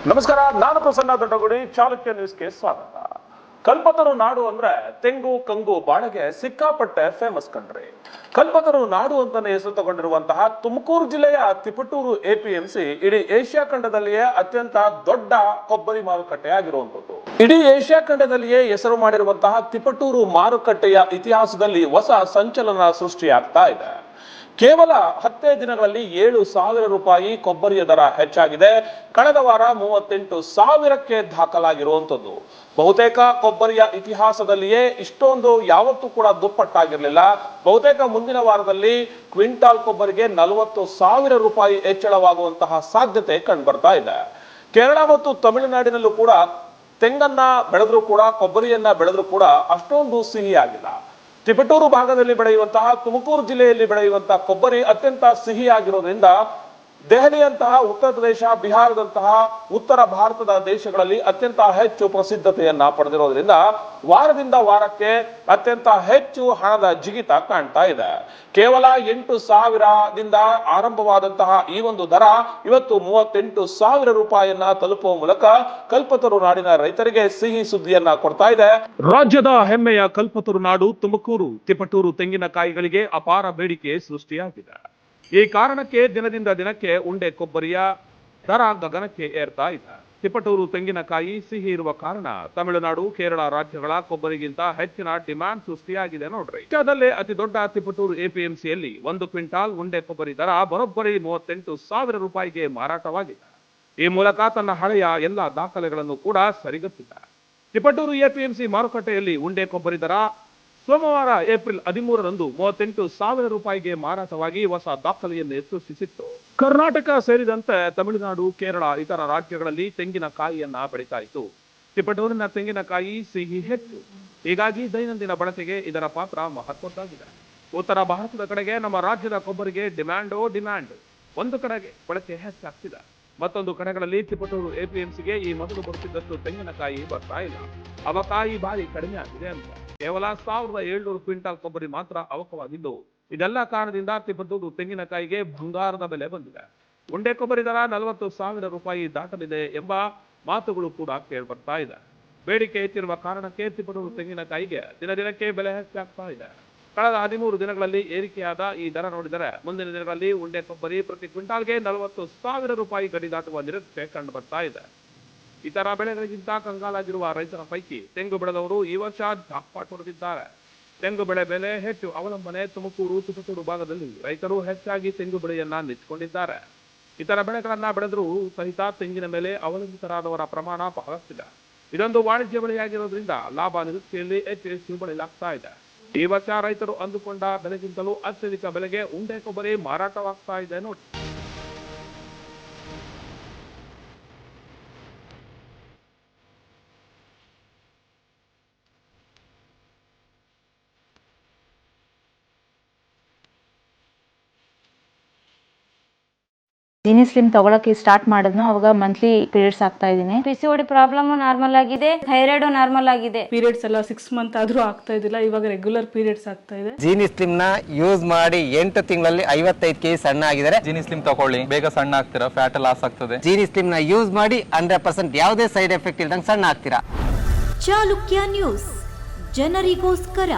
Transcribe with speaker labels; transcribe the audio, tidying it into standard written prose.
Speaker 1: ನಮಸ್ಕಾರ, ನಾನು ಪ್ರಸನ್ನ ದೊಡ್ಡಗುಡಿ. ಚಾಲುಕ್ಯ ನ್ಯೂಸ್ಗೆ ಸ್ವಾಗತ. ಕಲ್ಪತರು ನಾಡು ಅಂದ್ರೆ ತೆಂಗು ಕಂಗು ಬಾಳೆಗೆ ಸಿಕ್ಕಾಪಟ್ಟೆ ಫೇಮಸ್ ಕಂಡ್ರಿ. ಕಲ್ಪತರು ನಾಡು ಅಂತಾನೆ ಹೆಸರು ತಗೊಂಡಿರುವಂತಹ ತುಮಕೂರು ಜಿಲ್ಲೆಯ ತಿಪಟೂರು ಎಪಿಎಂಸಿ ಇಡೀ ಏಷ್ಯಾ ಖಂಡದಲ್ಲಿಯೇ ಅತ್ಯಂತ ದೊಡ್ಡ ಕೊಬ್ಬರಿ ಮಾರುಕಟ್ಟೆ ಆಗಿರುವಂತದ್ದು. ಇಡೀ ಏಷ್ಯಾ ಖಂಡದಲ್ಲಿಯೇ ಹೆಸರು ಮಾಡಿರುವಂತಹ ತಿಪಟೂರು ಮಾರುಕಟ್ಟೆಯ ಇತಿಹಾಸದಲ್ಲಿ ಹೊಸ ಸಂಚಲನ ಸೃಷ್ಟಿಯಾಗ್ತಾ ಇದೆ. ಕೇವಲ 10 ದಿನಗಳಲ್ಲಿ 7,000 ರೂಪಾಯಿ ಕೊಬ್ಬರಿಯ ದರ ಹೆಚ್ಚಾಗಿದೆ. ಕಳೆದ ವಾರ 38,000ಕ್ಕೆ ದಾಖಲಾಗಿರುವಂತದ್ದು. ಬಹುತೇಕ ಕೊಬ್ಬರಿಯ ಇತಿಹಾಸದಲ್ಲಿಯೇ ಇಷ್ಟೊಂದು ಯಾವತ್ತೂ ಕೂಡ ದುಪ್ಪಟ್ಟಾಗಿರ್ಲಿಲ್ಲ. ಬಹುತೇಕ ಮುಂದಿನ ವಾರದಲ್ಲಿ ಕ್ವಿಂಟಾಲ್ ಕೊಬ್ಬರಿಗೆ 40,000 ರೂಪಾಯಿ ಹೆಚ್ಚಳವಾಗುವಂತಹ ಸಾಧ್ಯತೆ ಕಂಡುಬರ್ತಾ ಇದೆ. ಕೇರಳ ಮತ್ತು ತಮಿಳುನಾಡಿನಲ್ಲೂ ಕೂಡ ತೆಂಗನ್ನ ಬೆಳೆದ್ರು ಕೂಡ, ಕೊಬ್ಬರಿಯನ್ನ ಬೆಳೆದ್ರು ಕೂಡ ಅಷ್ಟೊಂದು ಸಿಹಿಯಾಗಿಲ್ಲ. ತಿಪಟೂರು ಭಾಗದಲ್ಲಿ ಬೆಳೆಯುವಂತಹ, ತುಮಕೂರು ಜಿಲ್ಲೆಯಲ್ಲಿ ಬೆಳೆಯುವಂತಹ ಕೊಬ್ಬರಿ ಅತ್ಯಂತ ಸಿಹಿಯಾಗಿರೋದ್ರಿಂದ ದೆಹಲಿಯಂತಹ, ಉತ್ತರ ಪ್ರದೇಶ, ಬಿಹಾರದಂತಹ ಉತ್ತರ ಭಾರತದ ದೇಶಗಳಲ್ಲಿ ಅತ್ಯಂತ ಹೆಚ್ಚು ಪ್ರಸಿದ್ಧತೆಯನ್ನ ಪಡೆದಿರೋದ್ರಿಂದ ವಾರದಿಂದ ವಾರಕ್ಕೆ ಅತ್ಯಂತ ಹೆಚ್ಚು ಹಣದ ಜಿಗಿತ ಕಾಣ್ತಾ ಇದೆ. ಕೇವಲ 8,000ದಿಂದ ಆರಂಭವಾದಂತಹ ಈ ಒಂದು ದರ ಇವತ್ತು 38,000 ರೂಪಾಯಿಯನ್ನ ತಲುಪುವ ಮೂಲಕ ಕಲ್ಪತರು ನಾಡಿನ ರೈತರಿಗೆ ಸಿಹಿ ಸುದ್ದಿಯನ್ನ ಕೊಡ್ತಾ ಇದೆ. ರಾಜ್ಯದ ಹೆಮ್ಮೆಯ ಕಲ್ಪತರು ನಾಡು ತುಮಕೂರು ತಿಪಟೂರು ತೆಂಗಿನಕಾಯಿಗಳಿಗೆ ಅಪಾರ ಬೇಡಿಕೆ ಸೃಷ್ಟಿಯಾಗಿದೆ. ಈ ಕಾರಣಕ್ಕೆ ದಿನದಿಂದ ದಿನಕ್ಕೆ ಉಂಡೆ ಕೊಬ್ಬರಿಯ ದರ ಗಗನಕ್ಕೆ ಏರ್ತಾ ಇದೆ. ತಿಪಟೂರು ತೆಂಗಿನಕಾಯಿ ಸಿಹಿ ಇರುವ ಕಾರಣ ತಮಿಳುನಾಡು, ಕೇರಳ ರಾಜ್ಯಗಳ ಕೊಬ್ಬರಿಗಿಂತ ಹೆಚ್ಚಿನ ಡಿಮ್ಯಾಂಡ್ ಸೃಷ್ಟಿಯಾಗಿದೆ ನೋಡ್ರಿ. ದೇಶದಲ್ಲೇ ಅತಿ ದೊಡ್ಡ ತಿಪಟೂರು ಎಪಿಎಂಸಿಯಲ್ಲಿ 1 ಕ್ವಿಂಟಾಲ್ ಉಂಡೆ ಕೊಬ್ಬರಿ ದರ ಬರೋಬ್ಬರಿ 38,000 ರೂಪಾಯಿಗೆ ಮಾರಾಟವಾಗಿದೆ. ಈ ಮೂಲಕ ತನ್ನ ಹಳೆಯ ಎಲ್ಲ ದಾಖಲೆಗಳನ್ನು ಕೂಡ ಸರಿಗಟ್ಟಿದೆ. ತಿಪಟೂರು ಎಪಿಎಂಸಿ ಮಾರುಕಟ್ಟೆಯಲ್ಲಿ ಉಂಡೆ ಕೊಬ್ಬರಿ ದರ ಸೋಮವಾರ ಏಪ್ರಿಲ್ 13ರಂದು 38,000 ರೂಪಾಯಿಗೆ ಮಾರಾಟವಾಗಿ ಹೊಸ ದಾಖಲೆಯನ್ನು ಸೃಷ್ಟಿಸಿತ್ತು. ಕರ್ನಾಟಕ ಸೇರಿದಂತೆ ತಮಿಳುನಾಡು, ಕೇರಳ ಇತರ ರಾಜ್ಯಗಳಲ್ಲಿ ತೆಂಗಿನಕಾಯಿಯನ್ನ ಬೆಳೀತಾ ಇತ್ತು. ತಿಪಟೂರಿನ ತೆಂಗಿನಕಾಯಿ ಸಿಹಿ ಹೆಚ್ಚು, ಹೀಗಾಗಿ ದೈನಂದಿನ ಬಳಕೆಗೆ ಇದರ ಪಾತ್ರ ಮಹತ್ವದ್ದಾಗಿದೆ. ಉತ್ತರ ಭಾರತದ ಕಡೆಗೆ ನಮ್ಮ ರಾಜ್ಯದ ಕೊಬ್ಬರಿಗೆ ಡಿಮ್ಯಾಂಡ್. ಒಂದು ಕಡೆಗೆ ಬಳಕೆ ಹೆಚ್ಚಾಗ್ತಿದೆ, ಮತ್ತೊಂದು ಕಡೆಗಳಲ್ಲಿ ತಿಪಟೂರು ಎಪಿಎಂಸಿಗೆ ಈ ಮೊದಲು ಬರುತ್ತಿದ್ದಷ್ಟು ತೆಂಗಿನಕಾಯಿ ಬರ್ತಾ ಇಲ್ಲ. ಅವಕಾಯಿ ಬಾರಿ ಕಡಿಮೆ ಆಗಿದೆ ಅಂತ ಕೇವಲ 1,700 ಕ್ವಿಂಟಾಲ್ ಕೊಬ್ಬರಿ ಮಾತ್ರ ಅವಕವಾಗಿದ್ದು, ಇದೆಲ್ಲ ಕಾರಣದಿಂದ ತಿಪಟೂರು ತೆಂಗಿನಕಾಯಿಗೆ ಬಂಗಾರದ ಬೆಲೆ ಬಂದಿದೆ. ಉಂಡೆ ಕೊಬ್ಬರಿ ದರ 40,000 ರೂಪಾಯಿ ದಾಟಲಿದೆ ಎಂಬ ಮಾತುಗಳು ಕೂಡ ಕೇಳಿಬರ್ತಾ ಇದೆ. ಬೇಡಿಕೆ ಹೆಚ್ಚಿರುವ ಕಾರಣಕ್ಕೆ ತಿಪಟೂರು ತೆಂಗಿನಕಾಯಿಗೆ ದಿನದಿನಕ್ಕೆ ಬೆಲೆ ಹೆಚ್ಚಾಗ್ತಾ ಇದೆ. ಕಳೆದ 13 ದಿನಗಳಲ್ಲಿ ಏರಿಕೆಯಾದ ಈ ದರ ನೋಡಿದರೆ ಮುಂದಿನ ದಿನಗಳಲ್ಲಿ ಉಂಡೆ ಕೊಬ್ಬರಿ ಪ್ರತಿ ಕ್ವಿಂಟಾಲ್ಗೆ 40,000 ರೂಪಾಯಿ ಗಡಿ ದಾಟುವ ನಿರೀಕ್ಷೆ ಕಂಡು ಬರ್ತಾ ಇದೆ. ಇತರ ಬೆಳೆಗಳಿಗಿಂತ ಕಂಗಾಲಾಗಿರುವ ರೈತರ ಪೈಕಿ ತೆಂಗು ಬೆಳೆದವರು ಈ ವರ್ಷ ಜಾಕ್ಪಾಟ್ ಹೊಡೆದಿದ್ದಾರೆ. ತೆಂಗು ಬೆಲೆ ಹೆಚ್ಚು ಅವಲಂಬನೆ ತುಮಕೂರು, ತಿಪಟೂರು ಭಾಗದಲ್ಲಿ ರೈತರು ಹೆಚ್ಚಾಗಿ ತೆಂಗು ಬೆಳೆಯನ್ನ ನೆಚ್ಚಿಕೊಂಡಿದ್ದಾರೆ. ಇತರ ಬೆಳೆಗಳನ್ನ ಬೆಳೆದರೂ ಸಹಿತ ತೆಂಗಿನ ಮೇಲೆ ಅವಲಂಬಿತರಾದವರ ಪ್ರಮಾಣ ಬಹಳಷ್ಟಿದೆ. ಇದೊಂದು ವಾಣಿಜ್ಯ ಬೆಳೆಯಾಗಿರೋದ್ರಿಂದ ಲಾಭ ನಿರೀಕ್ಷೆಯಲ್ಲಿ ಹೆಚ್ಚು ಬೆಳೆಯಲಾಗ್ತಾ ಇದೆ. ಈ ವರ್ಷ ರೈತರು ಅಂದುಕೊಂಡ ಬೆಲೆಗಿಂತಲೂ ಅತ್ಯಧಿಕ ಬೆಲೆಗೆ ಉಂಡೆ ಕೊಬ್ಬರಿ ಮಾರಾಟವಾಗ್ತಾ ಇದೆ ನೋಡಿ.
Speaker 2: ಜೀನಿ ಸ್ಲಿಮ್ ತಗೊಳಕ್ಕೆ ಸ್ಟಾರ್ಟ್ ಮಾಡಿದ್ನು, ಅವಾಗ ಮಂತ್ಲಿ ಪೀರಿಯಡ್ಸ್ ಆಗ್ತಾ ಇದೀನಿ.
Speaker 3: PCOD ಪ್ರಾಬ್ಲಮ್ ನಾರ್ಮಲ್ ಆಗಿದೆ, ಥೈರಾಯ್ಡ್ ನಾರ್ಮಲ್ ಆಗಿದೆ.
Speaker 4: ಪೀರಿಯಡ್ಸ್ ಎಲ್ಲ 6 ಮಂತ್ ಆದ್ರೂ ಆಗ್ತಾ ಇದಿಲ್ಲ, ಇವಾಗ ರೆಗ್ಯುಲರ್ ಪೀರಿಯಡ್ಸ್ ಆಗ್ತಾ ಇದೆ.
Speaker 5: ಜೀನಿ ಸ್ಲಿಮ್ ನ ಯೂಸ್ ಮಾಡಿ 8 ತಿಂಗಳಲ್ಲಿ 55 kg ಸಣ್ಣ ಆಗಿದ್ದಾರೆ.
Speaker 6: ಜೀನಿ ಸ್ಲಿಮ್ ತಗೊಳ್ಳಿ, ಬೇಗ ಸಣ್ಣ ಆಗ್ತೀರಾ, ಫ್ಯಾಟ್ ಲಾಸ್ ಆಗ್ತದೆ.
Speaker 5: ಜೀನಿ ಸ್ಲಿಮ್ ನ ಯೂಸ್ ಮಾಡಿ 100% ಯಾವುದೇ ಸೈಡ್ ಎಫೆಕ್ಟ್ ಇಲ್ದಂಗೆ ಸಣ್ಣ ಆಗ್ತೀರಾ.
Speaker 7: ಚಾಲುಕ್ಯ ನ್ಯೂಸ್, ಜನರಿಗೋಸ್ಕರ.